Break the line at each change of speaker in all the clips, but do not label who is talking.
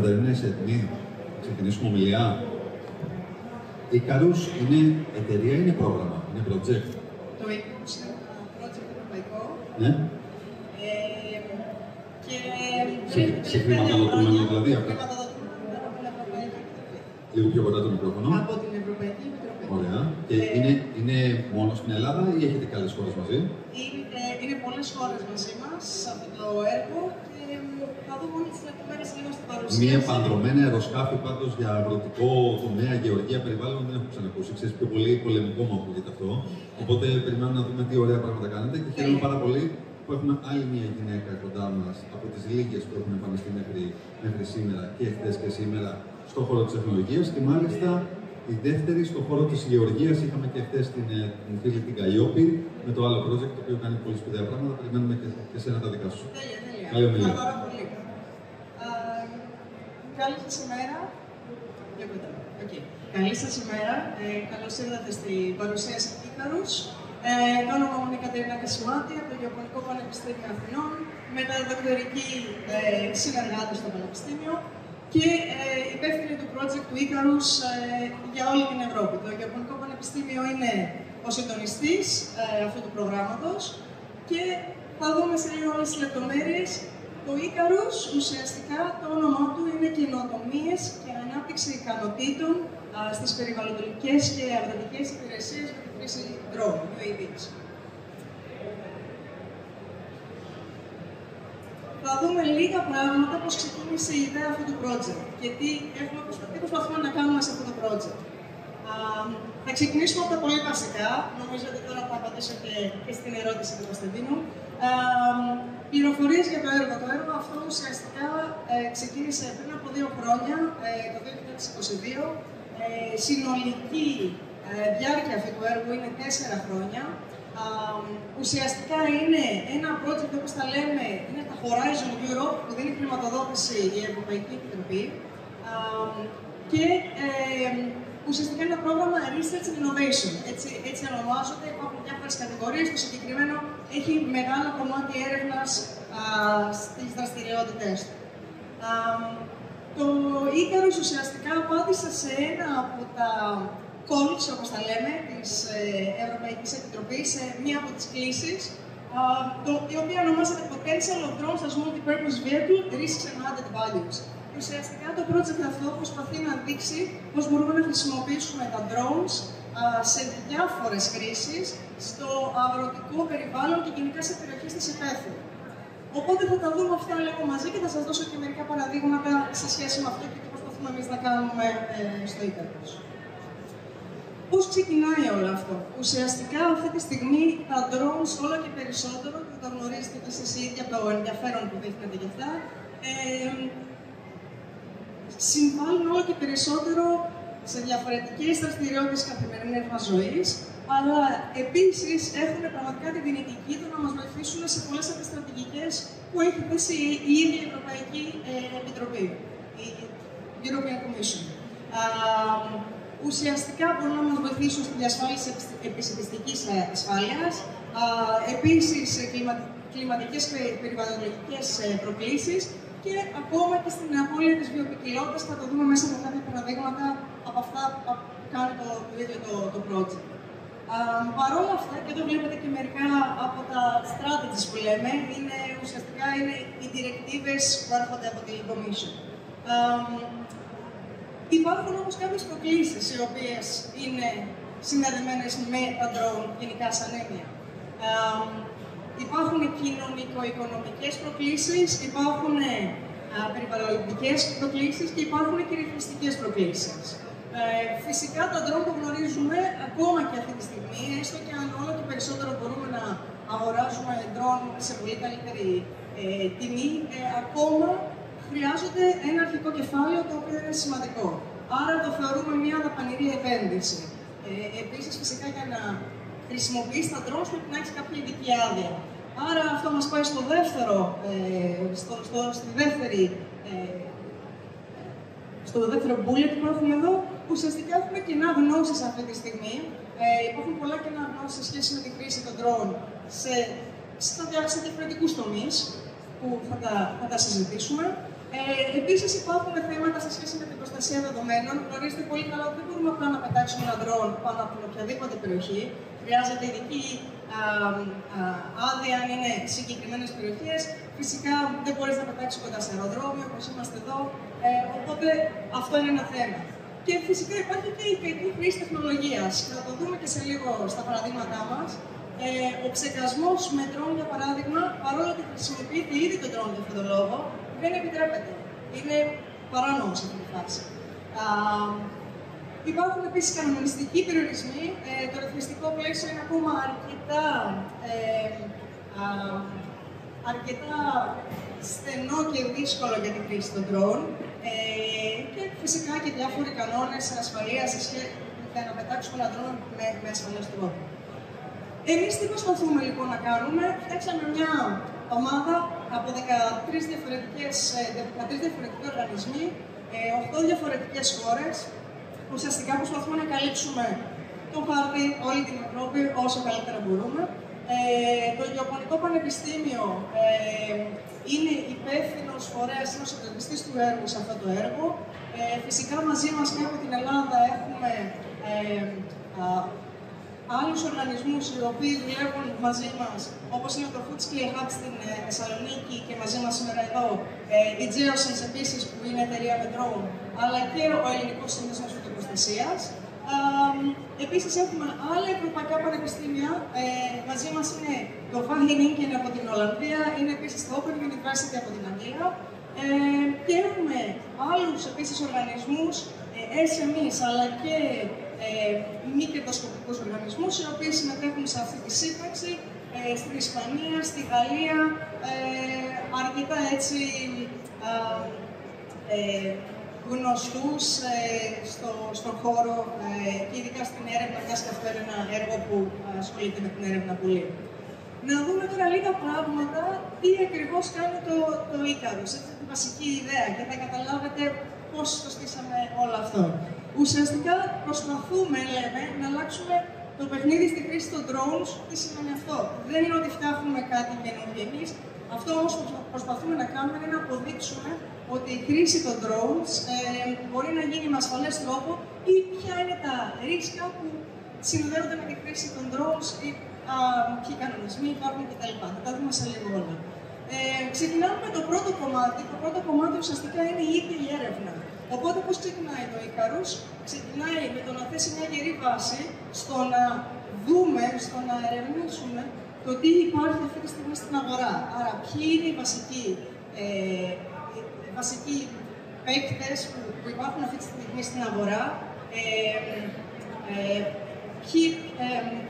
Κατερίνα, είσαι έτοιμη? Ξεκινήσουμε ομιλία. Icarus είναι εταιρεία, είναι πρόγραμμα, είναι project.
Το Icarus είναι ένα project ευρωπαϊκό.
Ναι.
Και
σε χρηματοδοτούμενο δηλαδή.
Χρηματοδοτούμενο από την Ευρωπαϊκή Επιτροπή.
Λίγο πιο κοντά το μικρόφωνο.
Από την Ευρωπαϊκή Επιτροπή.
Ωραία. Και είναι μόνο στην Ελλάδα ή έχετε και άλλες χώρες μαζί?
Είναι πολλές χώρες μαζί μας σε αυτό το έργο και θα δούμε όλες τις λεπτομέρειες λίγο στην παρουσίαση.
Μία επανδρομένα αεροσκάφη πάντως για αγροτικό τομέα, γεωργία, περιβάλλον δεν έχω ξανακούσει. Ξέρεις, πιο πολύ πολεμικό μου ακούγεται αυτό. Οπότε περιμένουμε να δούμε τι ωραία πράγματα κάνετε και χαίρομαι πάρα πολύ που έχουμε άλλη μια γυναίκα κοντά μας από τις λίγες που έχουν εμφανιστεί μέχρι σήμερα και χθες και σήμερα στον χώρο της τεχνολογίας και μάλιστα η δεύτερη στον χώρο της γεωργίας. Είχαμε και χθες την φίλη την Καλλιόπη με το άλλο project το οποίο κάνει πολύ σπουδαία πράγματα. Περιμένουμε και εσένα τα δικά σου.
Τέλεια.
Καλή ομιλία.
Πάρα πολύ. Καλή σας ημέρα. Καλή σας ημέρα. Καλώς ήρθατε στην παρουσίαση Icarus. Το όνομα μου είναι Κατερίνα Κασιμάτη από το Γεωπονικό Πανεπιστήμιο Αθηνών, μεταδοκτορική συνεργάτη στο Πανεπιστήμιο και υπεύθυνη του project του Icarus για όλη την Ευρώπη. Το Γεωπονικό Πανεπιστήμιο είναι ο συντονιστής αυτού του προγράμματος και θα δούμε σε λίγο όλες τις λεπτομέρειες. Το Icarus ουσιαστικά το όνομά του είναι καινοτομίες και ανάπτυξη ικανοτήτων στις περιβαλλοντικές και αγροτικές υπηρεσίες με τη χρήση drone, UAVs. Θα δούμε λίγα πράγματα πώς ξεκίνησε η ιδέα αυτού του project και τι προσπαθούμε να κάνουμε σε αυτό το project. Θα ξεκινήσουμε από τα πολύ βασικά. Νομίζω ότι τώρα θα απαντήσω και στην ερώτηση του Κωνσταντίνου. Πληροφορίες για το έργο. Το έργο αυτό ουσιαστικά ξεκίνησε πριν από 2 χρόνια, το 2022. Συνολική διάρκεια αυτού του έργου είναι 4 χρόνια. Ουσιαστικά είναι ένα project, όπως τα λέμε, είναι τα Horizon Europe, που δίνει χρηματοδότηση η Ευρωπαϊκή Επιτροπή. Και ουσιαστικά είναι ένα πρόγραμμα Research and Innovation. Έτσι ονομάζονται, υπάρχουν διάφορες κατηγορίες. Το συγκεκριμένο έχει μεγάλο κομμάτι έρευνας στις δραστηριότητες του. Το Icarus ουσιαστικά απάντησε σε ένα από τα calls, όπως τα λέμε, της Ευρωπαϊκής Επιτροπής, σε μία από τις κλήσεις, η οποία ονομάζεται Potential of Drones as Multi-Purpose Vehicle, Risks and Added Values. Ουσιαστικά το project αυτό προσπαθεί να δείξει πώς μπορούμε να χρησιμοποιήσουμε τα drones σε διάφορες χρήσεις στο αγροτικό περιβάλλον και γενικά σε περιοχές της υπαίθρου. Οπότε θα τα δούμε αυτά λίγο μαζί και θα σας δώσω και μερικά παραδείγματα σε σχέση με αυτό και τι προσπαθούμε εμείς να κάνουμε στο Icarus. Πώς ξεκινάει όλο αυτό? Ουσιαστικά αυτή τη στιγμή τα drones όλο και περισσότερο, και το γνωρίζετε και εσείς ήδη από το ενδιαφέρον που δείχνετε γι' αυτά, συμβάλλουν όλο και περισσότερο σε διαφορετικές δραστηριότητες καθημερινής μας ζωής, αλλά επίσης έχουν πραγματικά τη δυνητική του να μας βοηθήσουν σε πολλές από τις στρατηγικές που έχει θέσει η ίδια η Ευρωπαϊκή Επιτροπή, η European Commission. Ουσιαστικά μπορούν να μας βοηθήσουν στη διασφάλιση επισητιστικής ασφάλειας, επίσης κλιματικές και περιβαλλοντικές προκλήσεις και ακόμα και στην απώλεια της βιοποικιλότητας. Θα το δούμε μέσα από κάποια παραδείγματα από αυτά που κάνει το ίδιο το project. Παρ' όλα αυτά, και εδώ βλέπετε και μερικά από τα strategies που λέμε, ουσιαστικά είναι οι directives που έρχονται από την Commission. Υπάρχουν όμως κάποιες προκλήσεις οι οποίες είναι συνδεδεμένες με τα drone γενικά σαν έννοια. Υπάρχουν κοινωνικο-οικονομικές προκλήσεις, υπάρχουν περιβαλλοντικές προκλήσεις και υπάρχουν και ρυθμιστικές προκλήσεις. Φυσικά τα drone που γνωρίζουμε ακόμα και αυτή τη στιγμή, έστω και αν όλο και περισσότερο μπορούμε να αγοράζουμε drone σε πολύ καλύτερη τιμή, ακόμα χρειάζονται ένα αρχικό κεφάλαιο το οποίο είναι σημαντικό. Άρα το θεωρούμε μια δαπανηρή επένδυση. Επίσης, φυσικά για να χρησιμοποιείς τα drones πρέπει να έχεις κάποια ειδική άδεια. Άρα αυτό μας πάει στο δεύτερο bullet που έχουμε εδώ. Ουσιαστικά έχουμε κενά γνώσης αυτή τη στιγμή. Υπάρχουν πολλά κενά γνώσης σε σχέση με τη χρήση των drone σε διαφορετικούς τομείς που θα τα συζητήσουμε. Επίσης, υπάρχουν θέματα σε σχέση με την προστασία δεδομένων. Γνωρίζετε πολύ καλά ότι δεν μπορούμε απλά να πετάξουμε ένα drone πάνω από την οποιαδήποτε περιοχή. Χρειάζεται ειδική άδεια αν είναι συγκεκριμένες περιοχές. Φυσικά δεν μπορείς να πετάξεις κοντά σε αεροδρόμιο, όπως είμαστε εδώ. Οπότε αυτό είναι ένα θέμα. Και φυσικά υπάρχει και η κακή χρήση τεχνολογίας. Θα το δούμε και σε λίγο στα παραδείγματά μας. Ο ψεκασμός με drone, για παράδειγμα, παρόλο ότι χρησιμοποιείται ήδη το drone για αυτόν τον λόγο, δεν επιτρέπεται. Είναι παράνομο σε αυτή τη φάση. Υπάρχουν επίσης κανονιστικοί περιορισμοί. Το ρυθμιστικό πλαίσιο είναι ακόμα αρκετά στενό και δύσκολο για την χρήση των drone. Και φυσικά και διάφοροι κανόνες ασφαλείας για να πετάξουμε ένα drone με ασφαλές τρόπο. Εμείς τι προσπαθούμε λοιπόν να κάνουμε? Φτιάξαμε μια ομάδα από 13 διαφορετικοί οργανισμοί, 8 διαφορετικές χώρες. Ουσιαστικά προσπαθούμε να καλύψουμε το χάρτη, όλη την Ευρώπη, όσο καλύτερα μπορούμε. Το Γεωπονικό Πανεπιστήμιο είναι υπεύθυνος φορέας, είναι ο συντονιστής του έργου σε αυτό το έργο. Φυσικά μαζί μας και από την Ελλάδα έχουμε άλλους οργανισμούς οι οποίοι δουλεύουν μαζί μας, όπως είναι το Food Skill Hub στην Θεσσαλονίκη και μαζί μας σήμερα εδώ, η Geosense επίσης που είναι εταιρεία με drone, αλλά και ο Ελληνικός Σύνδεσμος Φυτοπροστασίας. Επίσης έχουμε άλλα ευρωπαϊκά πανεπιστήμια, μαζί μας είναι το Wageningen από την Ολλανδία, είναι επίσης το Open University από την Αγγλία και έχουμε άλλους επίσης οργανισμούς, SMEs αλλά και μη κερδοσκοπικούς οργανισμούς, οι οποίοι συμμετέχουν σε αυτή τη σύμπραξη στην Ισπανία, στη Γαλλία, αρκετά έτσι γνωστούς στον χώρο και ειδικά στην έρευνα, μιας και αυτό είναι ένα έργο που ασχολείται με την έρευνα πολύ. Να δούμε τώρα λίγα πράγματα, τι ακριβώς κάνει το Icarus, τη βασική ιδέα, και θα καταλάβετε πώς το στήσαμε όλο αυτό. Ουσιαστικά προσπαθούμε, λέμε, να αλλάξουμε το παιχνίδι στη χρήση των drones. Τι σημαίνει αυτό? Δεν είναι ότι φτιάχνουμε κάτι καινούργιο εμείς. Αυτό όμως που προσπαθούμε να κάνουμε είναι να αποδείξουμε ότι η χρήση των drones μπορεί να γίνει με ασφαλές τρόπο ή ποια είναι τα ρίσκα που συνδέονται με τη χρήση των drones ή ποιοι κανονισμοί υπάρχουν κτλ. Θα τα δούμε σε λίγο όλα. Ξεκινάμε με το πρώτο κομμάτι. Το πρώτο κομμάτι ουσιαστικά είναι η ίδια η έρευνα. Οπότε πώς ξεκινάει το Icarus? Ξεκινάει με το να θέσει μια γερή βάση στο να δούμε, στο να ερευνήσουμε το τι υπάρχει αυτή τη στιγμή στην αγορά. Άρα, ποιοι είναι οι βασικοί παίκτες που υπάρχουν αυτή τη στιγμή στην αγορά,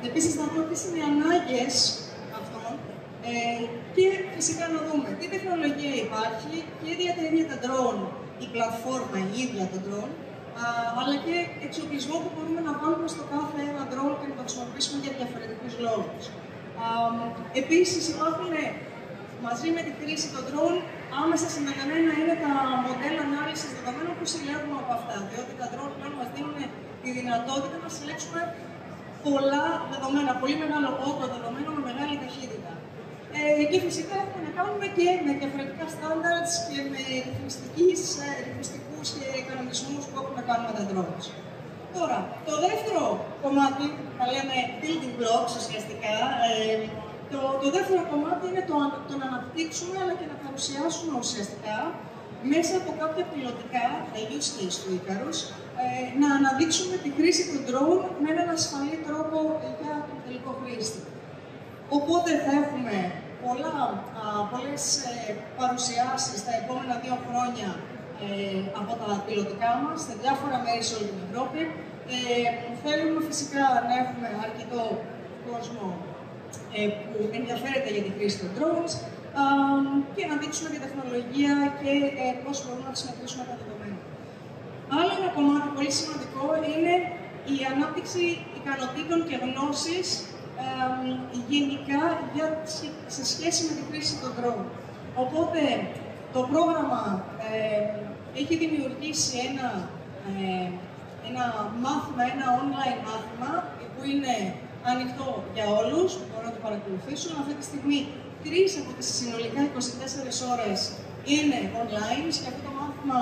επίσης να δούμε ποιες είναι οι ανάγκες αυτών και φυσικά να δούμε τι τεχνολογία υπάρχει και διατηρεί τα drone, η πλατφόρμα η ίδια των drone, αλλά και εξοπλισμό που μπορούμε να βάλουμε στο κάθε ένα drone και να το χρησιμοποιήσουμε για διαφορετικούς λόγους. Επίσης υπάρχουν μαζί με τη χρήση των drone άμεσα συνδεδεμένα είναι τα μοντέλα ανάλυσης δεδομένων που συλλέγουμε από αυτά, διότι τα drone πλέον μας δίνουν τη δυνατότητα να συλλέξουμε πολλά δεδομένα, πολύ μεγάλο όγκο δεδομένων με μεγάλη ταχύτητα. Και φυσικά έχουμε να κάνουμε και με διαφορετικά standards και με ρυθμιστικούς και κανονισμούς που έχουν να κάνουν με τα drones. Τώρα, το δεύτερο κομμάτι, τα λέμε building blocks ουσιαστικά, το δεύτερο κομμάτι είναι το να αναπτύξουμε αλλά και να παρουσιάσουμε ουσιαστικά μέσα από κάποια πιλωτικά use case του Icarus, να αναδείξουμε τη χρήση του drone με έναν ασφαλή τρόπο για τον τελικό χρήστη. Οπότε θα έχουμε πολλές παρουσιάσεις τα επόμενα 2 χρόνια από τα πιλωτικά μας, σε διάφορα μέρη σε όλη την Ευρώπη. Θέλουμε φυσικά να έχουμε αρκετό κόσμο που ενδιαφέρεται για τη χρήση των drones και να δείξουμε τη τεχνολογία και πώς μπορούμε να χρησιμοποιήσουμε τα δεδομένα. Άλλο ένα κομμάτι πολύ σημαντικό είναι η ανάπτυξη ικανοτήτων και γνώσης γενικά σε σχέση με τη χρήση των drone. Οπότε το πρόγραμμα έχει δημιουργήσει ένα μάθημα, ένα online μάθημα που είναι ανοιχτό για όλους, που μπορούν να το παρακολουθήσουν. Αυτή τη στιγμή 3 από τις συνολικά 24 ώρες είναι online και αυτό το μάθημα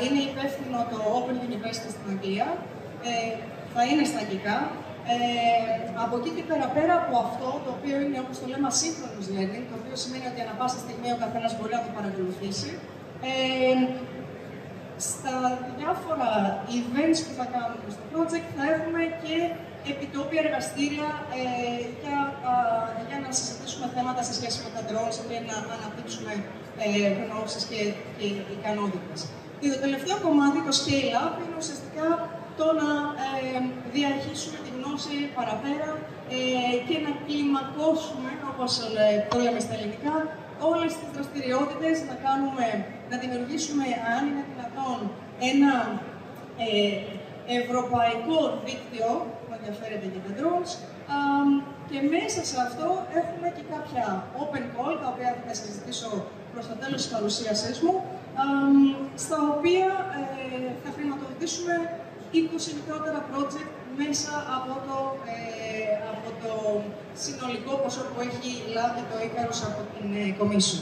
είναι υπεύθυνο το Open University στην Αγγλία. Θα είναι στα αγγλικά. Από εκεί και πέρα από αυτό, το οποίο είναι, όπως το λέμε, asynchronous learning, το οποίο σημαίνει ότι ανά πάσα στιγμή ο καθένας μπορεί να το παρακολουθήσει. Στα διάφορα events που θα κάνουμε στο project θα έχουμε και επιτόπια εργαστήρια για να συζητήσουμε θέματα σε σχέση με τα drones και να αναπτύξουμε γνώσεις και ικανότητες. Και το τελευταίο κομμάτι, το scale-up, είναι ουσιαστικά το να διαχύσουμε τη γνώση παραπέρα και να κλιμακώσουμε, όπως το λέμε στα ελληνικά, όλες τις δραστηριότητες, να δημιουργήσουμε, αν είναι δυνατόν, ένα ευρωπαϊκό δίκτυο που ενδιαφέρεται για τα drones και μέσα σε αυτό έχουμε και κάποια open call, τα οποία θα συζητήσω προς το τέλος της παρουσίασής μου, στα οποία θα χρηματοδοτήσουμε 20 μικρότερα project μέσα από το συνολικό ποσό που έχει λάβει το Icarus από την Commission.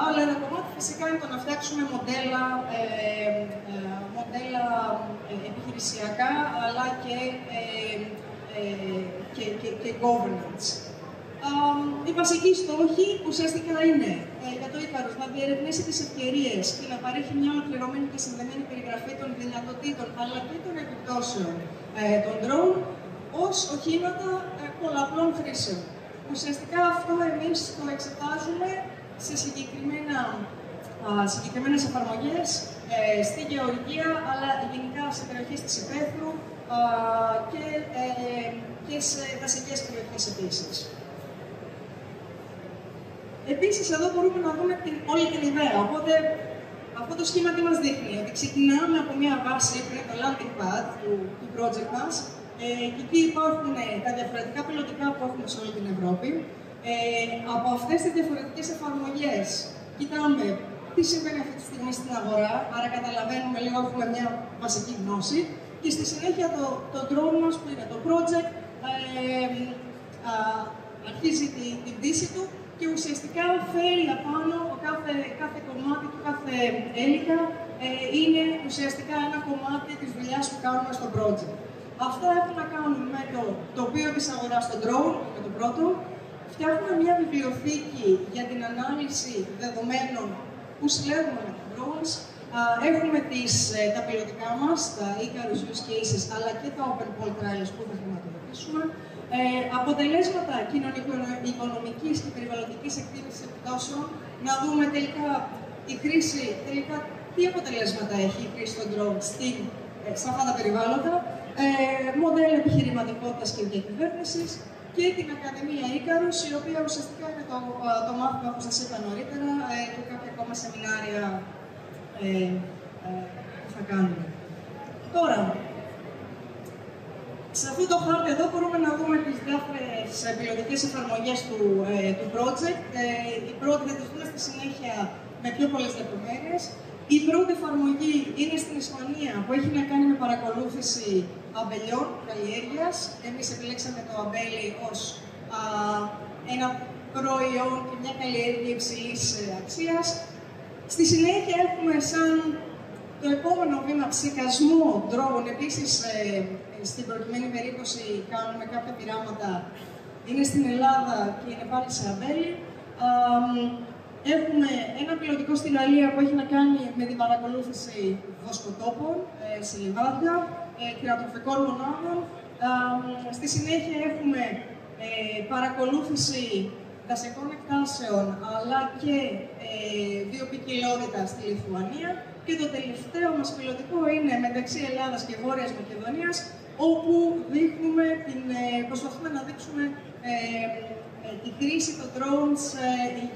Άλλο ένα κομμάτι φυσικά είναι το να φτιάξουμε μοντέλα επιχειρησιακά, αλλά και governance. Οι βασικοί στόχοι ουσιαστικά είναι για το Icarus να διερευνήσει τις ευκαιρίες και να παρέχει μια ολοκληρωμένη και συνδεμένη περιγραφή των δυνατοτήτων αλλά και των επιπτώσεων των drone ως οχήματα πολλαπλών χρήσεων. Ουσιαστικά αυτό εμείς το εξετάζουμε σε συγκεκριμένες εφαρμογές στη γεωργία, αλλά γενικά σε περιοχές της υπαίθρου και σε δασικές περιοχές επίσης. Επίσης, εδώ μπορούμε να δούμε όλη την ιδέα. Οπότε, αυτό το σχήμα τι μας δείχνει, ότι ξεκινάμε από μια βάση που είναι το landing pad του project μας, και εκεί υπάρχουν τα διαφορετικά πιλωτικά που έχουμε σε όλη την Ευρώπη. Από αυτές τις διαφορετικές εφαρμογές, κοιτάμε τι συμβαίνει αυτή τη στιγμή στην αγορά, άρα καταλαβαίνουμε λίγο, έχουμε μια βασική γνώση, και στη συνέχεια το drone μας, που είναι το project, αρχίζει την πτήση του και ουσιαστικά φέρει απάνω κάθε κομμάτι του, κάθε έλικα, είναι ουσιαστικά ένα κομμάτι της δουλειάς που κάνουμε στο project. Αυτά έχουν να κάνουν με το τοπίο της αγοράς στο drone, με το πρώτο. Φτιάχνουμε μια βιβλιοθήκη για την ανάλυση δεδομένων που συλλέγουμε με τα drones. Έχουμε τα πιλωτικά μας, τα Icarus use cases, αλλά και τα open poll trials που θα χρηματοδοτήσουμε. Αποτελέσματα κοινωνικο-οικονομικής και περιβαλλοντικής εκτίμησης επιπτώσεων, να δούμε τελικά η χρήση, τι αποτελέσματα έχει η χρήση των drones σε αυτά τα περιβάλλοντα, μοντέλα επιχειρηματικότητας και διακυβέρνησης και την Ακαδημία Icarus, η οποία ουσιαστικά είναι το μάθημα που σας είπα νωρίτερα και κάποια ακόμα σεμινάρια που θα κάνουμε. Τώρα, σε αυτό το χάρτη εδώ μπορούμε να δούμε τις διάφορες πιλωτικές εφαρμογές του project. Η πρώτη θα τις δούμε στη συνέχεια με πιο πολλές λεπτομέρειες. Η πρώτη εφαρμογή είναι στην Ισπανία, που έχει να κάνει με παρακολούθηση αμπελιών καλλιέργειας. Εμείς επιλέξαμε το αμπέλι ως ένα προϊόν και μια καλλιέργεια υψηλής αξίας. Στη συνέχεια έχουμε σαν το επόμενο βήμα ψεκασμό drone. Επίσης, στην προκειμένη περίπτωση κάνουμε κάποια πειράματα. Είναι στην Ελλάδα και είναι πάλι σε αμπέλι. Έχουμε ένα πιλωτικό στην Γαλλία που έχει να κάνει με την παρακολούθηση βοσκοτόπων σε λιβάδια, κτηνοτροφικών μονάδων. Στη συνέχεια έχουμε παρακολούθηση δασικών εκτάσεων, αλλά και βιοποικιλότητα στη Λιθουανία. Και το τελευταίο μας πιλωτικό είναι μεταξύ Ελλάδας και Βόρειας Μακεδονίας, όπου προσπαθούμε να δείξουμε τη χρήση των drones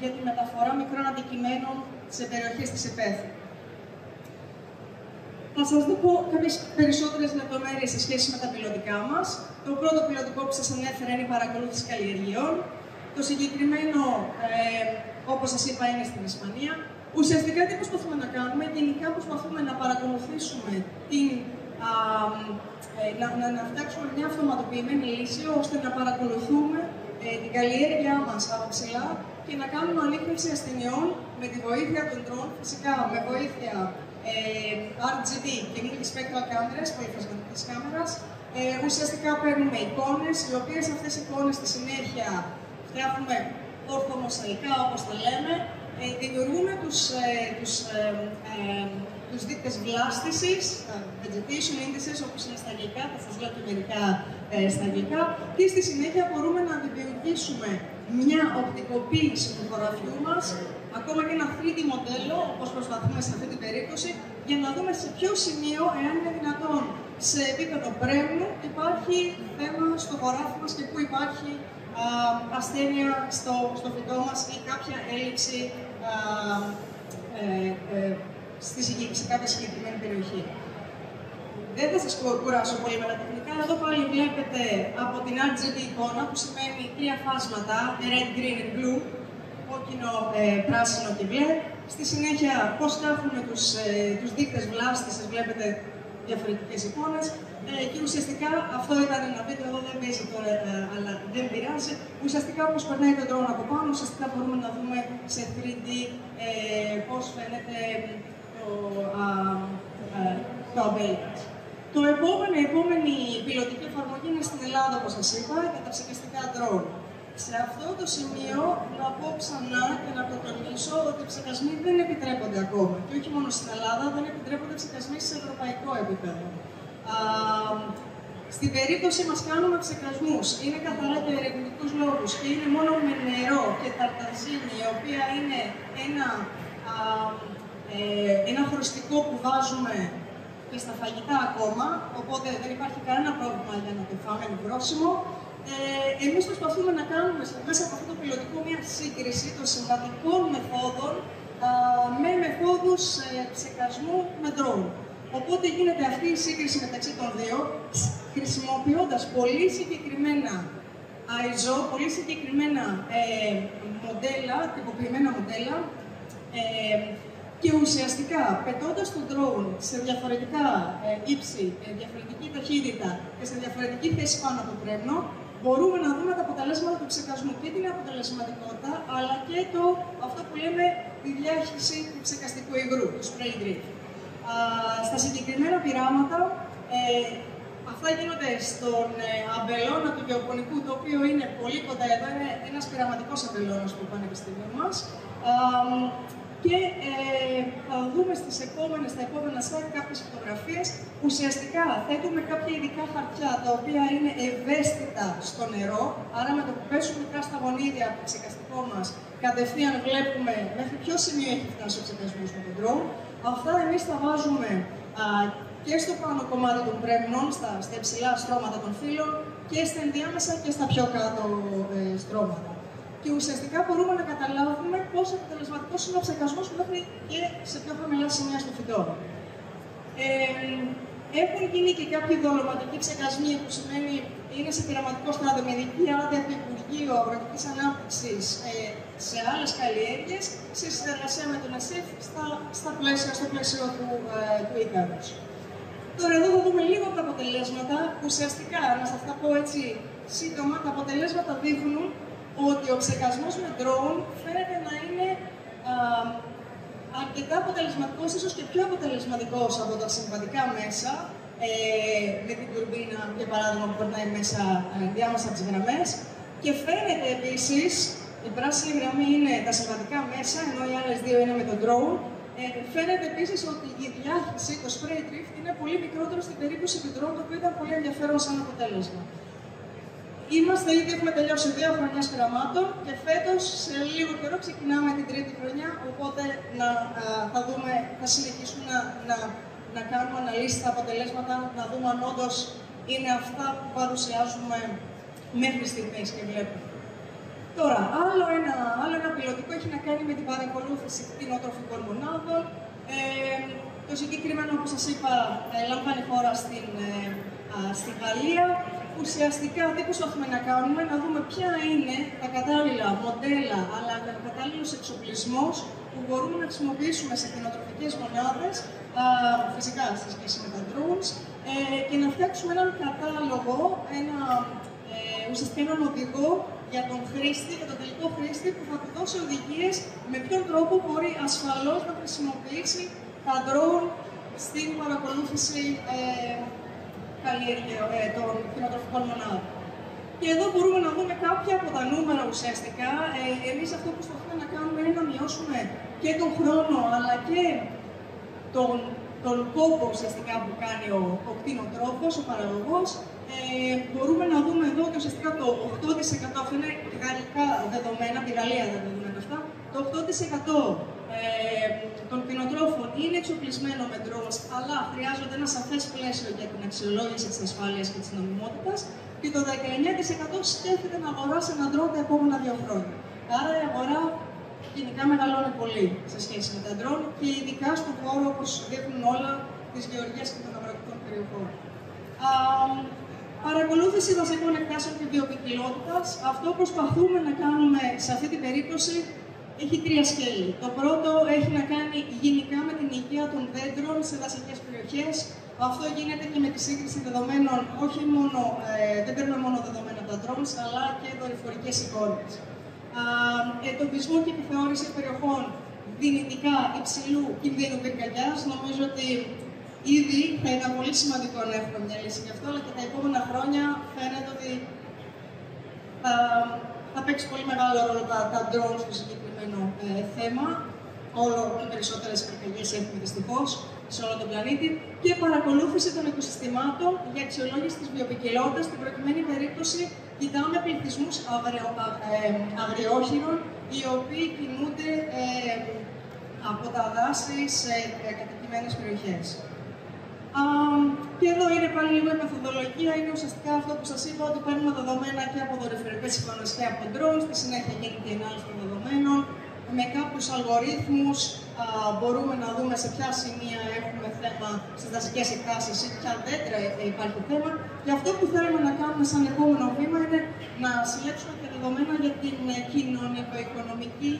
για τη μεταφορά μικρών αντικειμένων σε περιοχές της υπαίθρου. Θα σας πω κάποιες περισσότερες λεπτομέρειες σε σχέση με τα πιλωτικά μας. Το πρώτο πιλωτικό που σας ανέφερα είναι η παρακολούθηση καλλιεργειών. Το συγκεκριμένο, όπως σας είπα, είναι στην Ισπανία. Ουσιαστικά τι προσπαθούμε να κάνουμε, γενικά προσπαθούμε να παρακολουθήσουμε να φτιάξουμε μια αυτοματοποιημένη λύση, ώστε να παρακολουθούμε την καλλιέργειά μας από ψηλά και να κάνουμε ανίχνευση ασθενειών με τη βοήθεια των drone, φυσικά με βοήθεια RGB και multispectral cameras, πολυφασματικής κάμερας. Ουσιαστικά παίρνουμε εικόνες, οι οποίες αυτές οι εικόνες στη συνέχεια φτιάχνουμε ορθομοσαϊκά, όπως τα λέμε, δημιουργούμε τους δείκτες βλάστησης, vegetation indices, όπως είναι στα αγγλικά, θα σας λέω και μερικά στα αγγλικά, και στη συνέχεια μπορούμε να δημιουργήσουμε μια οπτικοποίηση του χωραφιού μας, ακόμα και ένα 3D μοντέλο, όπως προσπαθούμε σε αυτή την περίπτωση, για να δούμε σε ποιο σημείο, εάν είναι δυνατόν, σε επίπεδο πρέμνου, υπάρχει θέμα στο χωράφι μας και πού υπάρχει ασθένεια στο φυτό μας ή κάποια έλλειψη σε κάποια συγκεκριμένη περιοχή. Δεν θα σας κουράσω πολύ με τα τεχνικά. Εδώ πάλι βλέπετε από την RGB εικόνα, που σημαίνει 3 φάσματα, red, green and blue, κόκκινο, πράσινο και μπλε. Στη συνέχεια, πώς κάνουμε τους δείκτες βλάστησης, βλέπετε διαφορετικές εικόνες. Και ουσιαστικά, αυτό ήταν ένα βίντεο, εδώ δεν παίζει τώρα, αλλά δεν πειράζει. Ουσιαστικά, όπως περνάει το drone από πάνω, ουσιαστικά μπορούμε να δούμε σε 3D πώς φαίνεται το αμπέλι. Η επόμενη πιλωτική εφαρμογή είναι στην Ελλάδα, όπως σας είπα, για τα ψεκαστικά drone. Σε αυτό το σημείο να πω ξανά και να το τονίσω ότι οι ψεκασμοί δεν επιτρέπονται ακόμα. Και όχι μόνο στην Ελλάδα, δεν επιτρέπονται ψεκασμοί σε ευρωπαϊκό επίπεδο. Στην περίπτωση μας κάνουμε ψεκασμούς, είναι καθαρά για ερευνητικούς λόγους και είναι μόνο με νερό και ταρταζίνη, η οποία είναι ένα χρωστικό που βάζουμε και στα φαγητά ακόμα, οπότε δεν υπάρχει κανένα πρόβλημα για να το φάμε, είναι βρόσιμο. Εμείς προσπαθούμε να κάνουμε μέσα από αυτό το πιλωτικό μια σύγκριση των συμβατικών μεθόδων με μεθόδους ψεκασμού με drone. Οπότε γίνεται αυτή η σύγκριση μεταξύ των δύο, χρησιμοποιώντας πολύ συγκεκριμένα ISO, πολύ συγκεκριμένα μοντέλα, τυποποιημένα μοντέλα, και ουσιαστικά πετώντας το drone σε διαφορετικά ύψη, διαφορετική ταχύτητα και σε διαφορετική θέση πάνω από το πρέμνο, μπορούμε να δούμε τα αποτελέσματα του ψεκασμού και την αποτελεσματικότητα, αλλά και αυτό που λέμε τη διάχυση του ψεκαστικού υγρού, του spray drift. Στα συγκεκριμένα πειράματα, αυτά γίνονται στον αμπελώνα του γεωπονικού, το οποίο είναι πολύ κοντά εδώ, είναι ένας πειραματικός αμπελώνας του Πανεπιστημίου μας. Και θα δούμε στα επόμενα slide κάποιες φωτογραφίες. Ουσιαστικά θέτουμε κάποια ειδικά χαρτιά, τα οποία είναι ευαίσθητα στο νερό, άρα με το που πέσουν μικρά στα γονίδια από το ψεκαστικό μας, κατευθείαν βλέπουμε μέχρι ποιο σημείο έχει φτάσει ο ψεκασμός με τον drone. Αυτά εμείς τα βάζουμε και στο πάνω κομμάτι των πρέμνων, στα υψηλά στρώματα των φύλων, και στα ενδιάμεσα και στα πιο κάτω στρώματα. Και ουσιαστικά μπορούμε να καταλάβουμε πόσο αποτελεσματικός είναι ο ψεκασμός μέχρι και σε πιο χαμηλά σημεία στο φυτό. Έχουν γίνει και κάποιοι δολωματικοί ψεκασμοί, που σημαίνει είναι σε πειραματικό στάδιο με ειδική άδεια του Υπουργείου Αγροτικής Ανάπτυξης σε άλλες καλλιέργειες, σε συνεργασία με τον ΕΣΥΦ στο πλαίσιο του Ίκαρους. Τώρα εδώ θα δούμε λίγο από τα αποτελέσματα. Ουσιαστικά, να σας τα πω έτσι σύντομα, τα αποτελέσματα δείχνουν ότι ο ψεκασμός με drone φαίνεται να είναι αρκετά αποτελεσματικός, ίσως και πιο αποτελεσματικός από τα συμβατικά μέσα, με την τουρμπίνα, για παράδειγμα, που περνάει μέσα διάμεσα από τις γραμμές. Και φαίνεται επίσης, η πράσινη γραμμή είναι τα συμβατικά μέσα, ενώ οι άλλες δύο είναι με τον drone. Φαίνεται επίσης ότι η διάχυση, το spray drift, είναι πολύ μικρότερο στην περίπτωση του drone, το οποίο ήταν πολύ ενδιαφέρον σαν αποτέλεσμα. Έχουμε τελειώσει 2 χρονιές πειραμάτων και φέτος, σε λίγο καιρό, ξεκινάμε την 3η χρονιά, οπότε θα συνεχίσουμε να κάνουμε αναλύσεις στα αποτελέσματα, να δούμε αν όντως είναι αυτά που παρουσιάζουμε μέχρι στιγμής και βλέπουμε. Τώρα, άλλο ένα πιλωτικό έχει να κάνει με την παρακολούθηση κτηνοτροφικών μονάδων. Το συγκεκριμένο, όπως σας είπα, λαμβάνει χώρα στη Γαλλία. Ουσιαστικά, τι προσπαθούμε να κάνουμε, να δούμε ποια είναι τα κατάλληλα μοντέλα, αλλά και ο κατάλληλος εξοπλισμός που μπορούμε να χρησιμοποιήσουμε σε κτηνοτροφικές μονάδες, φυσικά στη σχέση με τα drones, και να φτιάξουμε έναν κατάλογο, ουσιαστικά έναν οδηγό για τον χρήστη, για τον τελικό χρήστη, που θα του δώσει οδηγίες με ποιον τρόπο μπορεί ασφαλώς να χρησιμοποιήσει τα drone στην παρακολούθηση των κτηνοτροφικών μονάδων. Και εδώ μπορούμε να δούμε κάποια από τα νούμερα ουσιαστικά. Εμείς αυτό που προσπαθούμε να κάνουμε είναι να μειώσουμε και τον χρόνο αλλά και τον κόπο ουσιαστικά που κάνει ο κτηνοτρόφος, ο παραγωγός. Μπορούμε να δούμε εδώ ότι ουσιαστικά το 8%, αυτό είναι γαλλικά δεδομένα, από τη Γαλλία τα δεδομένα αυτά, το 8% των κτηνοτρόφων είναι εξοπλισμένο με drones, αλλά χρειάζονται ένα σαφές πλαίσιο για την αξιολόγηση της ασφάλειας και της νομιμότητας, και το 19% σκέφτεται να αγοράσει ένα drone τα επόμενα 2 χρόνια. Άρα η αγορά γενικά μεγαλώνει πολύ σε σχέση με τα drone και ειδικά στον χώρο, όπως δείχνουν όλα, της γεωργίας και των αγροτικών περιοχών. Παρακολούθηση δασικών εκτάσεων και βιοποικιλότητας. Αυτό που προσπαθούμε να κάνουμε σε αυτή την περίπτωση έχει 3 σκέλη. Το πρώτο έχει να κάνει γενικά με την υγεία των δέντρων σε δασικές περιοχές. Αυτό γίνεται και με τη σύγκριση δεδομένων, όχι μόνο, δεν παίρνουμε μόνο δεδομένα από τα drones, αλλά και δορυφορικές εικόνες. Εντοπισμό και επιθεώρηση περιοχών δυνητικά υψηλού κινδύνου πυρκαγιάς. Νομίζω ότι ήδη θα ήταν πολύ σημαντικό να έχουμε μια λύση γι' αυτό, αλλά και τα επόμενα χρόνια φαίνεται ότι θα παίξει πολύ μεγάλο ρόλο τα drones στο συγκεκριμένο θέμα. Όλο και περισσότερες πυρκαγιές έχουμε δυστυχώς σε όλο τον πλανήτη. Και παρακολούθηση των οικοσυστημάτων για αξιολόγηση της βιοποικιλότητας. Στην προκειμένη περίπτωση, κοιτάμε πληθυσμούς αγριόχειρων, οι οποίοι κινούνται από τα δάση σε κατοικημένες περιοχές. Και εδώ είναι πάλι λίγο η μεθοδολογία, είναι ουσιαστικά αυτό που σας είπα, ότι παίρνουμε δεδομένα και από δορυφορικές εικόνες και από drones, στη συνέχεια γίνεται η ανάλυση των δεδομένων. Με κάποιους αλγορίθμους μπορούμε να δούμε σε ποια σημεία έχουμε θέμα στις δασικές εκτάσεις ή ποια δέντρα υπάρχει θέμα. Και αυτό που θέλουμε να κάνουμε σαν επόμενο βήμα είναι να συλλέξουμε και δεδομένα για την κοινωνικο-οικονομική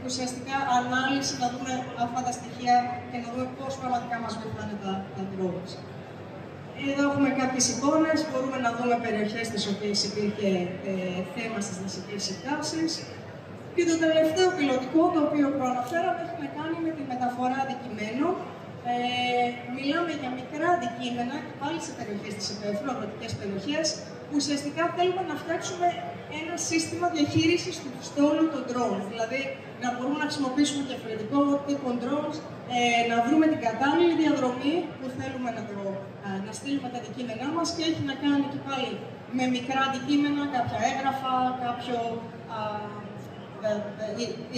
ουσιαστικά ανάλυση, να δούμε αυτά τα στοιχεία και να δούμε πώς πραγματικά μας βοηθάνε τα drones. Εδώ έχουμε κάποιες εικόνες, μπορούμε να δούμε περιοχές στις οποίες υπήρχε θέμα στις δασικές εκτάσεις. Και το τελευταίο πιλωτικό, το οποίο προαναφέραμε, έχει να κάνει με τη μεταφορά αντικειμένων. Μιλάμε για μικρά αντικείμενα και πάλι σε περιοχές της υπαίθρου, αγροτικές περιοχές, που ουσιαστικά θέλουμε να φτιάξουμε ένα σύστημα διαχείρισης του στόλου των drones. Δηλαδή, να μπορούμε να χρησιμοποιήσουμε διαφορετικό τύπο drones, να βρούμε την κατάλληλη διαδρομή που θέλουμε να στείλουμε τα αντικείμενά μας, και έχει να κάνει και πάλι με μικρά αντικείμενα, κάποια έγγραφα, κάποιο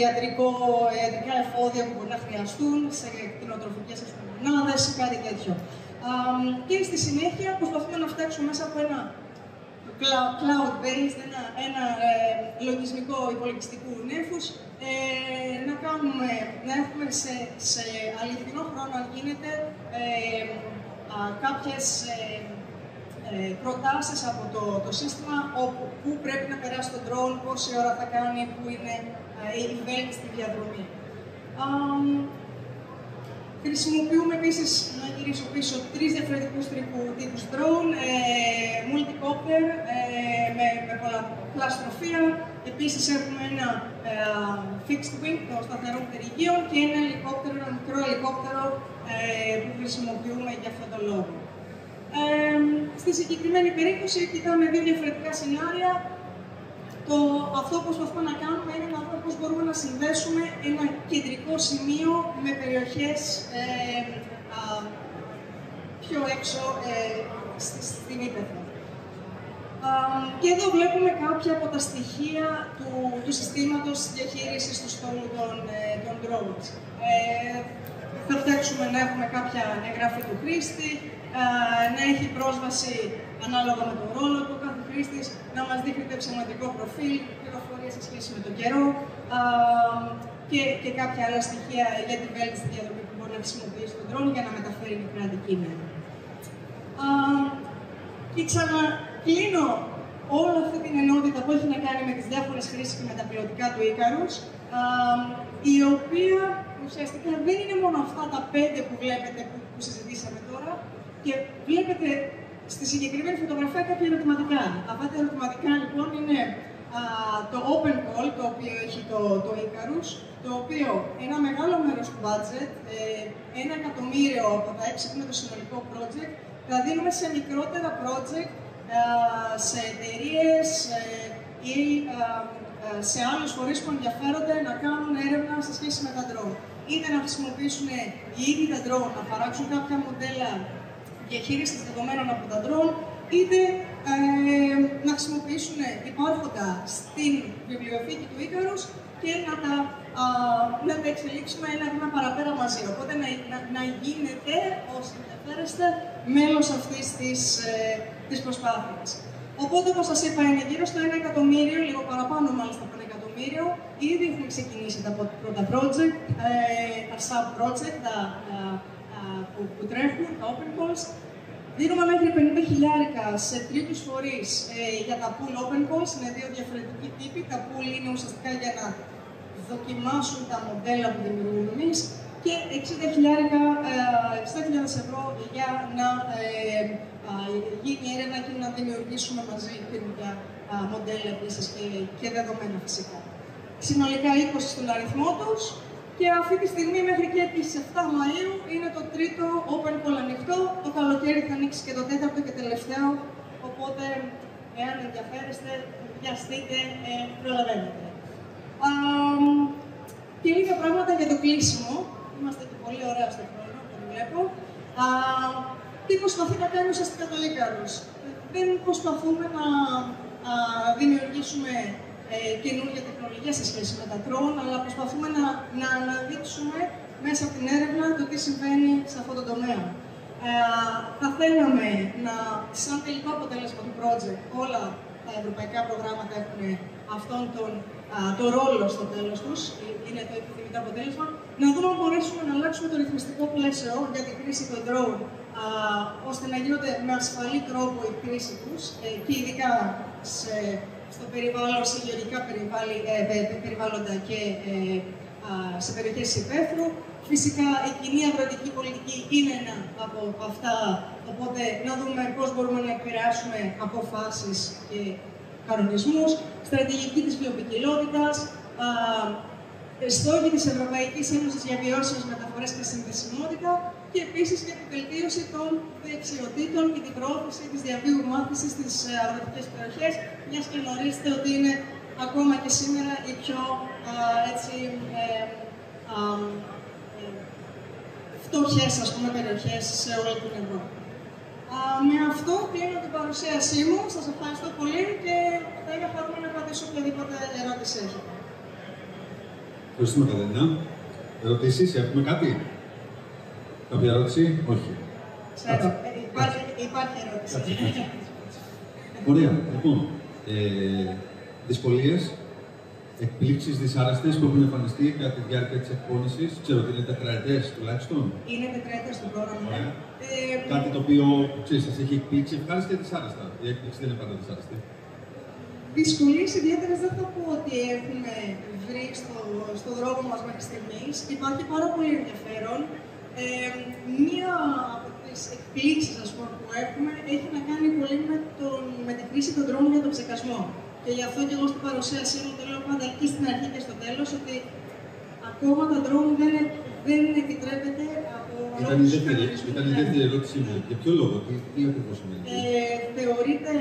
ιατρικά εφόδια που μπορεί να χρειαστούν σε κτηνοτροφικές μονάδες ή κάτι τέτοιο. Και στη συνέχεια προσπαθούμε να φτιάξουμε μέσα από ένα cloud-based, ένα λογισμικό υπολογιστικού νέφους, να έχουμε σε αληθινό χρόνο, αν γίνεται, κάποιες προτάσεις από το σύστημα, πού πρέπει να περάσει το drone, πόση ώρα θα κάνει, πού είναι η βέλτιστη διαδρομή. Χρησιμοποιούμε επίσης, να γυρίσω πίσω, 3 διαφορετικούς τύπους drone, multicopter με πολλαπλά στροφεία. Επίσης έχουμε ένα fixed wing, το σταθερό πτερυγείο, και ένα ελικόπτερο, ένα μικρό ελικόπτερο που χρησιμοποιούμε για αυτόν τον λόγο. Στη συγκεκριμένη περίπτωση κοιτάμε 2 διαφορετικά σενάρια. Αυτό που προσπαθούμε να κάνουμε είναι να δούμε πώς μπορούμε να συνδέσουμε ένα κεντρικό σημείο με περιοχές πιο έξω στην ύπαιθρο. Και εδώ βλέπουμε κάποια από τα στοιχεία του συστήματος διαχείρισης του στόλου των drones. Θα φτιάξουμε να έχουμε κάποια εγγραφή του χρήστη, να έχει πρόσβαση ανάλογα με τον ρόλο του κάθε χρήστης, να μας δείχνει το εξωματικό προφίλ, πληροφορίες σε σχέση με τον καιρό και κάποια άλλα στοιχεία για την βέλτιστη διαδρομή που μπορεί να χρησιμοποιήσει τον drone για να μεταφέρει μικρά αντικείμενα. Και ξανακλείνω όλη αυτή την ενότητα που έχει να κάνει με τις διάφορες χρήσεις και με τα πιλωτικά του Icarus, η οποία ουσιαστικά δεν είναι μόνο αυτά τα 5 που βλέπετε που συζητήσαμε τώρα, και βλέπετε Στη συγκεκριμένη φωτογραφία κάποια ερωτηματικά. Αυτά τα ερωτηματικά λοιπόν είναι το Open Call, το οποίο έχει το Icarus, το οποίο ένα μεγάλο μέρος του budget, 1 εκατομμύριο από τα 6 που είναι το συνολικό project, θα δίνουμε σε μικρότερα project, σε εταιρείες ή σε άλλους φορείς που ενδιαφέρονται να κάνουν έρευνα σε σχέση με τα drone. Είτε να χρησιμοποιήσουν οι ίδιοι τα drone, να παράξουν κάποια μοντέλα διαχείρισης δεδομένων από τα drone, είτε να χρησιμοποιήσουν υπάρχοντα στην βιβλιοθήκη του Icarus και να τα εξελίξουμε ένα βήμα παραπέρα μαζί. Οπότε να γίνετε, όσοι ενδιαφέρεστε, μέλος αυτής της προσπάθειας. Οπότε, όπως σας είπα, είναι γύρω στο 1 εκατομμύριο, λίγο παραπάνω μάλιστα από 1 εκατομμύριο. Ήδη έχουν ξεκινήσει τα πρώτα project, τα sub-project, που τρέχουν, τα open calls. Δίνουμε μέχρι 50.000 σε τρίτους φορείς για τα pool open calls, είναι δύο διαφορετικοί τύποι. Τα pool είναι ουσιαστικά για να δοκιμάσουν τα μοντέλα που δημιουργούμε εμείς και 60.000 ευρώ για να γίνει έρευνα και να δημιουργήσουμε μαζί καινούργια μοντέλα επίσης και δεδομένα φυσικά. Συνολικά 20 στον αριθμό τους και αυτή τη στιγμή μέχρι και τις 7 Μαΐου είναι το τρίτο Open Call ανοιχτό. Το καλοκαίρι θα ανοίξει και το τέταρτο και τελευταίο, οπότε εάν ενδιαφέρεστε, βιαστείτε, προλαβαίνετε. Και λίγα πράγματα για το κλείσιμο. Είμαστε και πολύ ωραία στο χρόνο, το βλέπω. Τι προσπαθεί να κάνει ουσιαστικά το Icarus. Δεν προσπαθούμε να δημιουργήσουμε καινούργια τεχνολογία σε σχέση με τα drone, αλλά προσπαθούμε να αναδείξουμε μέσα από την έρευνα το τι συμβαίνει σε αυτό το τομέα. Θα θέλαμε σαν τελικό αποτέλεσμα του project, όλα τα ευρωπαϊκά προγράμματα έχουν αυτόν το ρόλο στο τέλος τους, είναι το επιθυμητό αποτέλεσμα, να δούμε αν μπορέσουμε να αλλάξουμε το ρυθμιστικό πλαίσιο για τη χρήση των drone, ώστε να γίνονται με ασφαλή τρόπο η χρήση τους και ειδικά στο περιβάλλον, σε γεωργικά περιβάλλοντα και σε περιοχές της υπαίθρου. Φυσικά η κοινή αγροτική πολιτική είναι ένα από αυτά, οπότε να δούμε πώς μπορούμε να επηρεάσουμε αποφάσεις και κανονισμούς, στρατηγική της βιοποικιλότητας, στόχοι της Ευρωπαϊκής Ένωσης για βιώσιμες μεταφορές και συνδεσιμότητα και επίσης για την βελτίωση των δεξιοτήτων και την προώθηση της διαβίου μάθησης στις αγροτικές περιοχές, μιας και γνωρίζετε ότι είναι ακόμα και σήμερα οι πιο φτωχές περιοχές σε όλη την Ευρώπη. Με αυτό κλείνω την παρουσίασή μου. Σας ευχαριστώ πολύ και θα είμαι χαρούμενη να απαντήσω οποιαδήποτε ερώτηση έχετε.
Ευχαριστούμε, Κατερίνα. Ερωτήσεις, έχουμε κάτι? Κάποια ερώτηση? Όχι.
Ξέρω, υπάρχει ερώτηση.
Ωραία. Λοιπόν, δυσκολίες, εκπλήξεις δυσάρεστες που έχουν εμφανιστεί κατά τη διάρκεια της εκπόνησης. Ξέρω ότι είναι τετραετές τουλάχιστον.
Είναι τετραετές το πρόγραμμα.
Κάτι το οποίο ξέρεις, σας έχει εκπλήξει ευχάριστα ή δυσάρεστα? Η έκπληξη δεν είναι πάντα δυσάρεστη.
Δυσκολίες ιδιαίτερες δεν θα πω ότι έχουμε βρει στο δρόμο μας μέχρι στιγμής. Υπάρχει πάρα πολύ ενδιαφέρον. Μία από τις εκπλήξεις που έχουμε έχει να κάνει πολύ με τη χρήση των drone για τον ψεκασμό. Και γι' αυτό και εγώ στην παρουσίασή μου το λέω πάντα εκεί στην αρχή και στο τέλος ότι ακόμα τα drone δεν επιτρέπεται από λόγους κανονισμού.
Ήταν η δεύτερη ερώτησή μου. Για ποιο λόγο, τι ακριβώς σημαίνει?
Θεωρείται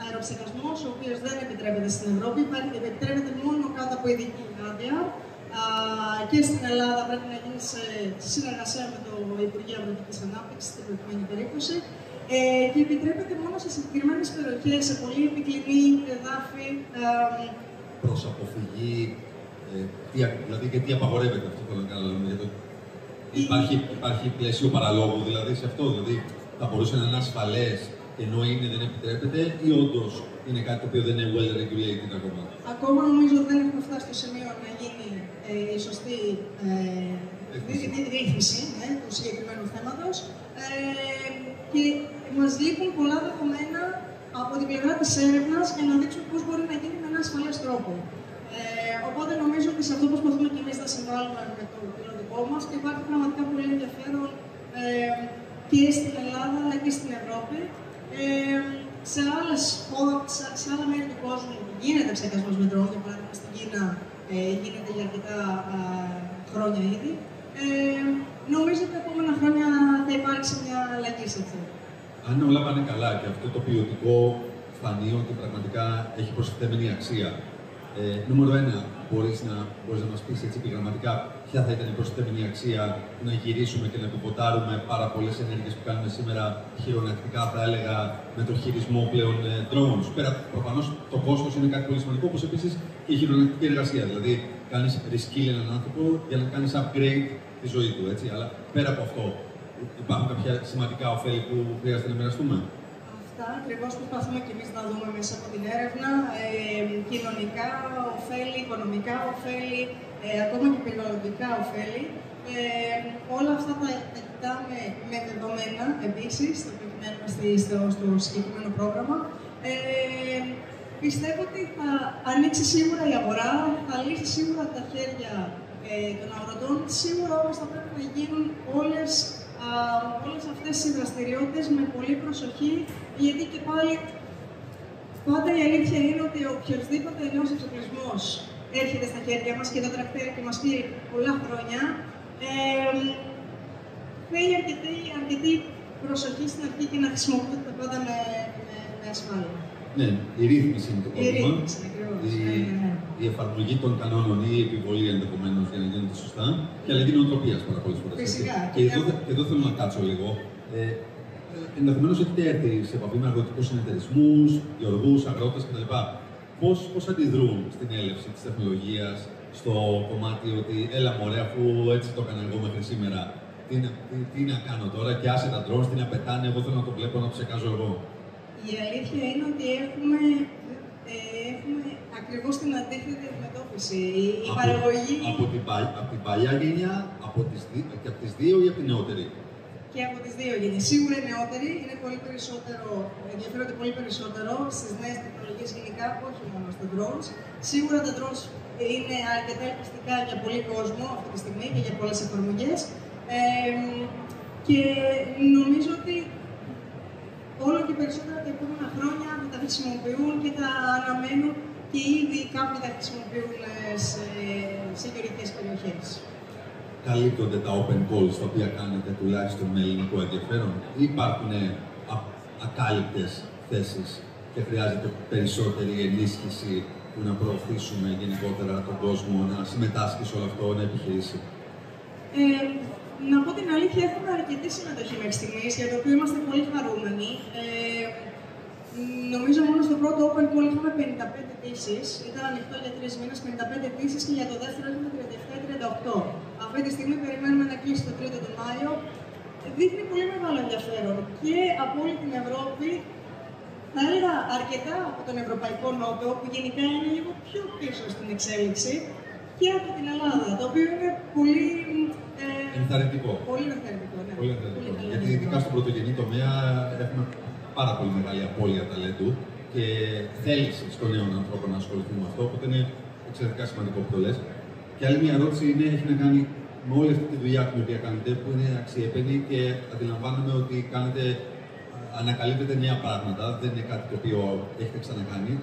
αεροψεκασμός ο οποίος δεν επιτρέπεται στην Ευρώπη, επιτρέπεται μόνο κάτω από ειδική άδεια. Και στην Ελλάδα πρέπει να γίνει σε συνεργασία με το Υπουργείο Αγροτικής Ανάπτυξης στην προηγούμενη περίπτωση. Και επιτρέπεται μόνο σε συγκεκριμένες περιοχές, σε πολύ επικλινή εδάφη.
Προς αποφυγή, δηλαδή γιατί απαγορεύεται αυτό το να υπάρχει πλαίσιο παραλόγου δηλαδή σε αυτό, δηλαδή θα μπορούσε να είναι ασφαλές ενώ δεν επιτρέπεται ή όντως είναι κάτι το οποίο δεν είναι well regulated ακόμα?
Ακόμα νομίζω ότι δεν έχουμε φτάσει στο σημείο να γίνει η σωστή ρύθμιση του συγκεκριμένου θέματος. Και μας λείπουν πολλά δεδομένα από την πλευρά της έρευνας για να δείξουμε πώς μπορεί να γίνει με έναν ασφαλές τρόπο. Οπότε νομίζω ότι σε αυτό προσπαθούμε και εμείς να συμβάλλουμε με το πιλωτικό μας και υπάρχει πραγματικά πολύ ενδιαφέρον και στην Ελλάδα αλλά και στην Ευρώπη. Σε άλλα μέρη του κόσμου γίνεται ψεκασμός με drone, για παράδειγμα στην Κίνα γίνεται για αρκετά χρόνια ήδη. Νομίζω ότι τα επόμενα χρόνια θα υπάρξει μια αλλαγή σε αυτό.
Αν όλα πάνε καλά και αυτό το ποιοτικό φανεί ότι πραγματικά έχει προσθέμενη αξία. Νούμερο 1, μπορείς να μας πεις έτσι επιγραμματικά ποια θα ήταν η προσθέμενη αξία να γυρίσουμε και να επιβοτάρουμε πάρα πολλές ενέργειες που κάνουμε σήμερα χειρονακτικά, θα έλεγα, με το χειρισμό πλέον drones. Πέρα, προφανώς το κόστος είναι κάτι πολύ σημαντικό, όπως επίσης και η χειρονακτική εργασία. Δηλαδή, κάνεις reskill έναν άνθρωπο για να κάνεις upgrade τη ζωή του, έτσι. Αλλά πέρα από αυτό, υπάρχουν κάποια σημαντικά ωφέλη που χρειάζεται να μοιραστούμε.
Αυτά ακριβώς προσπαθούμε και εμείς να δούμε μέσα από την έρευνα. Κοινωνικά ωφέλη, οικονομικά ωφέλη, ακόμα και περιβαλλοντικά ωφέλη. Όλα αυτά τα κοιτάμε με δεδομένα επίσης, το προκειμένου στο συγκεκριμένο πρόγραμμα. Πιστεύω ότι θα ανοίξει σίγουρα η αγορά, θα λύσει σίγουρα τα χέρια των αγροτών. Σίγουρα όμως θα πρέπει να γίνουν όλες αυτές οι δραστηριότητες με πολύ προσοχή, γιατί και πάλι πάντα η αλήθεια είναι ότι οποιοδήποτε νέος εξοπλισμός έρχεται στα χέρια μας και το τρακτέρ και μας πήρε πολλά χρόνια, θέλει αρκετή προσοχή στην αρχή και να χρησιμοποιούνται τα πάντα με ασφάλεια.
Ναι, η ρύθμιση είναι το πρόβλημα.
Η ρύθμιση, ακριβώς.
Η εφαρμογή των κανόνων ή η επιβολή ενδεχομένως για να γίνονται σωστά και αλλαγή νοοτροπίας πάρα πολλές φορές.
Φυσικά.
Και εδώ θέλω να κάτσω λίγο. Ενδεχομένως έχετε έρθει σε επαφή με αγροτικούς συνεταιρισμούς, γεωργούς, αγρότες κτλ. Πώς αντιδρούν στην έλευση της τεχνολογίας, στο κομμάτι ότι έλα μωρέ, αφού έτσι το έκανα εγώ μέχρι σήμερα, τι να κάνω τώρα και άσε τα drones, τι να πετάνε, εγώ θέλω να το βλέπω να ψεκάζω εγώ.
Η αλήθεια είναι ότι έχουμε ακριβώς την αντίθετη αντιμετώπιση. Η παραγωγή...
Από την παλιά γενιά, και από τις δύο ή από την νεότερη?
Και από τις δύο γενιές. Σίγουρα οι νεότεροι είναι πολύ περισσότερο, ενδιαφέρονται πολύ περισσότερο στις νέες τεχνολογίες γενικά, όχι μόνο στα drones. Σίγουρα τα drones είναι αρκετά ελκυστικά για πολύ κόσμο αυτή τη στιγμή και για πολλές εφαρμογές. Και νομίζω ότι όλο και περισσότερα τα επόμενα χρόνια θα τα χρησιμοποιούν και θα αναμένουν και ήδη κάποιοι τα χρησιμοποιούν σε γεωργικές περιοχές.
Καλύπτονται τα open calls τα οποία κάνετε τουλάχιστον με ελληνικό ενδιαφέρον ή υπάρχουν ακάλυπτες θέσεις και χρειάζεται περισσότερη ενίσχυση που να προωθήσουμε γενικότερα τον κόσμο να συμμετάσχει σε όλο αυτό, να επιχειρήσει?
Να πω την αλήθεια, έχουμε αρκετή συμμετοχή μέχρι στιγμής, για το οποίο είμαστε πολύ χαρούμενοι. Νομίζω μόνο στο πρώτο open call είχαμε 55 αιτήσεις, ήταν ανοιχτό για 3 μήνες, 55 αιτήσεις και για το δεύτερο έχουμε 37-38. Αυτή τη στιγμή περιμένουμε να κλείσει το 3ο τον Μάιο. Δείχνει πολύ μεγάλο ενδιαφέρον και από όλη την Ευρώπη, θα έλεγα αρκετά από τον Ευρωπαϊκό Νότο, που γενικά είναι λίγο πιο πίσω στην εξέλιξη, και από την Ελλάδα, το οποίο είναι πολύ
ενθαρρυντικό.
Πολύ ενθαρρυντικό, ναι.
Πολύ ενθαρρυντικό. Γιατί ειδικά στον πρωτογενή τομέα έχουμε πάρα πολύ μεγάλη απώλεια ταλέντου και θέληση στον νέο ανθρώπο να ασχοληθεί με αυτό, οπότε είναι εξαιρετικά σημαντικό που το λες. Και άλλη μια ερώτηση έχει να κάνει με όλη αυτή τη δουλειά την οποία κάνετε, που είναι αξιέπαινη και αντιλαμβάνομαι ότι ανακαλύπτετε νέα πράγματα, δεν είναι κάτι το οποίο έχετε ξανακάνει.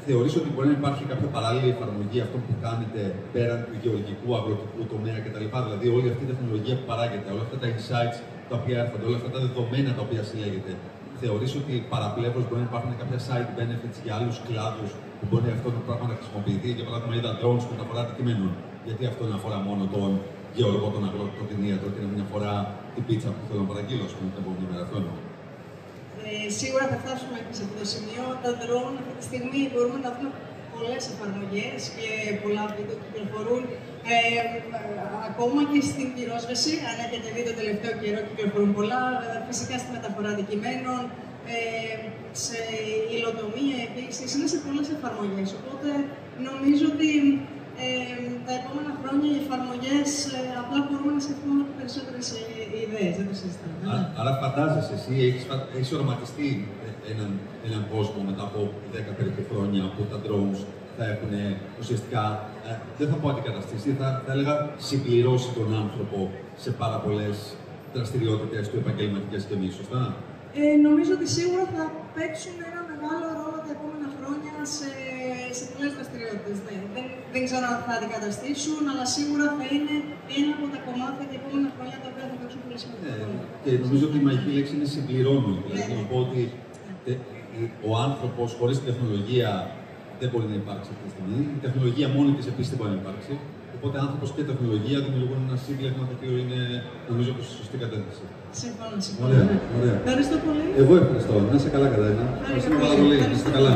Θεωρείς ότι μπορεί να υπάρχει κάποια παράλληλη εφαρμογή αυτών που κάνετε πέραν του γεωργικού, αγροτικού τομέα κτλ. Δηλαδή, όλη αυτή η τεχνολογία που παράγεται, όλα αυτά τα insights τα οποία έρχονται, όλα αυτά τα δεδομένα τα οποία συλλέγετε, θεωρείς ότι παραπλεύρως μπορεί να υπάρχουν κάποια side benefits για άλλους κλάδους που μπορεί αυτό το πράγμα να χρησιμοποιηθεί? Για παράδειγμα, είδα drones που μεταφορά αντικειμένων. Γιατί αυτό να αφορά μόνο τον γεωργό, τον αγρότη, τον κτηνίατρο και να μην αφορά την πίτσα που θέλω να παραγγείλω, την επόμενη μέρα? Αυτό εννοώ.
Σίγουρα θα φτάσουμε και σε αυτό το σημείο. Τα drone αυτή τη στιγμή μπορούμε να δούμε πολλές εφαρμογές και πολλά βίντεο κυκλοφορούν. Ακόμα και στην πυρόσβεση, αν έχετε δει το τελευταίο καιρό, κυκλοφορούν πολλά. Φυσικά στη μεταφορά αντικειμένων, σε υλοτομία επίσης, είναι σε πολλές εφαρμογές. Οπότε νομίζω ότι τα επόμενα χρόνια οι εφαρμογές απλά μπορούμε να σκεφτούμε περισσότερες ιδέες, δεν το συζητάμε.
Άρα φαντάζεσαι εσύ, έχεις οραματιστεί έναν κόσμο μετά από 10 περίπου χρόνια που τα drones θα έχουν ουσιαστικά, δεν θα πω αντικαταστήσει, θα έλεγα συμπληρώσει τον άνθρωπο σε πάρα πολλές δραστηριότητες του επαγγελματικές και εμείς, σωστά?
Νομίζω ότι σίγουρα θα παίξουν ένα μεγάλο ρόλο τα επόμενα χρόνια σε πολλές δραστηριότητες. Ναι. Δεν ξέρω αν θα αντικαταστήσουν, αλλά σίγουρα θα είναι ένα από τα κομμάτια τα επόμενα χρόνια τα οποία θα παίξουν πολύ σημαντικό ρόλο.
Και νομίζω ότι η μαγική λέξη είναι συμπληρώνουν. Δηλαδή, να πω ότι ο άνθρωπος χωρίς την τεχνολογία δεν μπορεί να υπάρξει αυτή τη στιγμή. Η τεχνολογία μόνη της επίσης δεν μπορεί να υπάρξει. Οπότε άνθρωπος και τεχνολογία δημιουργούν ένα σύμπλεγμα το οποίο είναι, νομίζω, προς τη σωστή κατεύθυνση.
Συμφωνώ.
Ωραία, ωραία.
Ευχαριστώ πολύ.
Εγώ ευχαριστώ. Να είσαι καλά, Κατερίνα. Ευχαριστούμε πάρα πολύ. Να είστε καλά.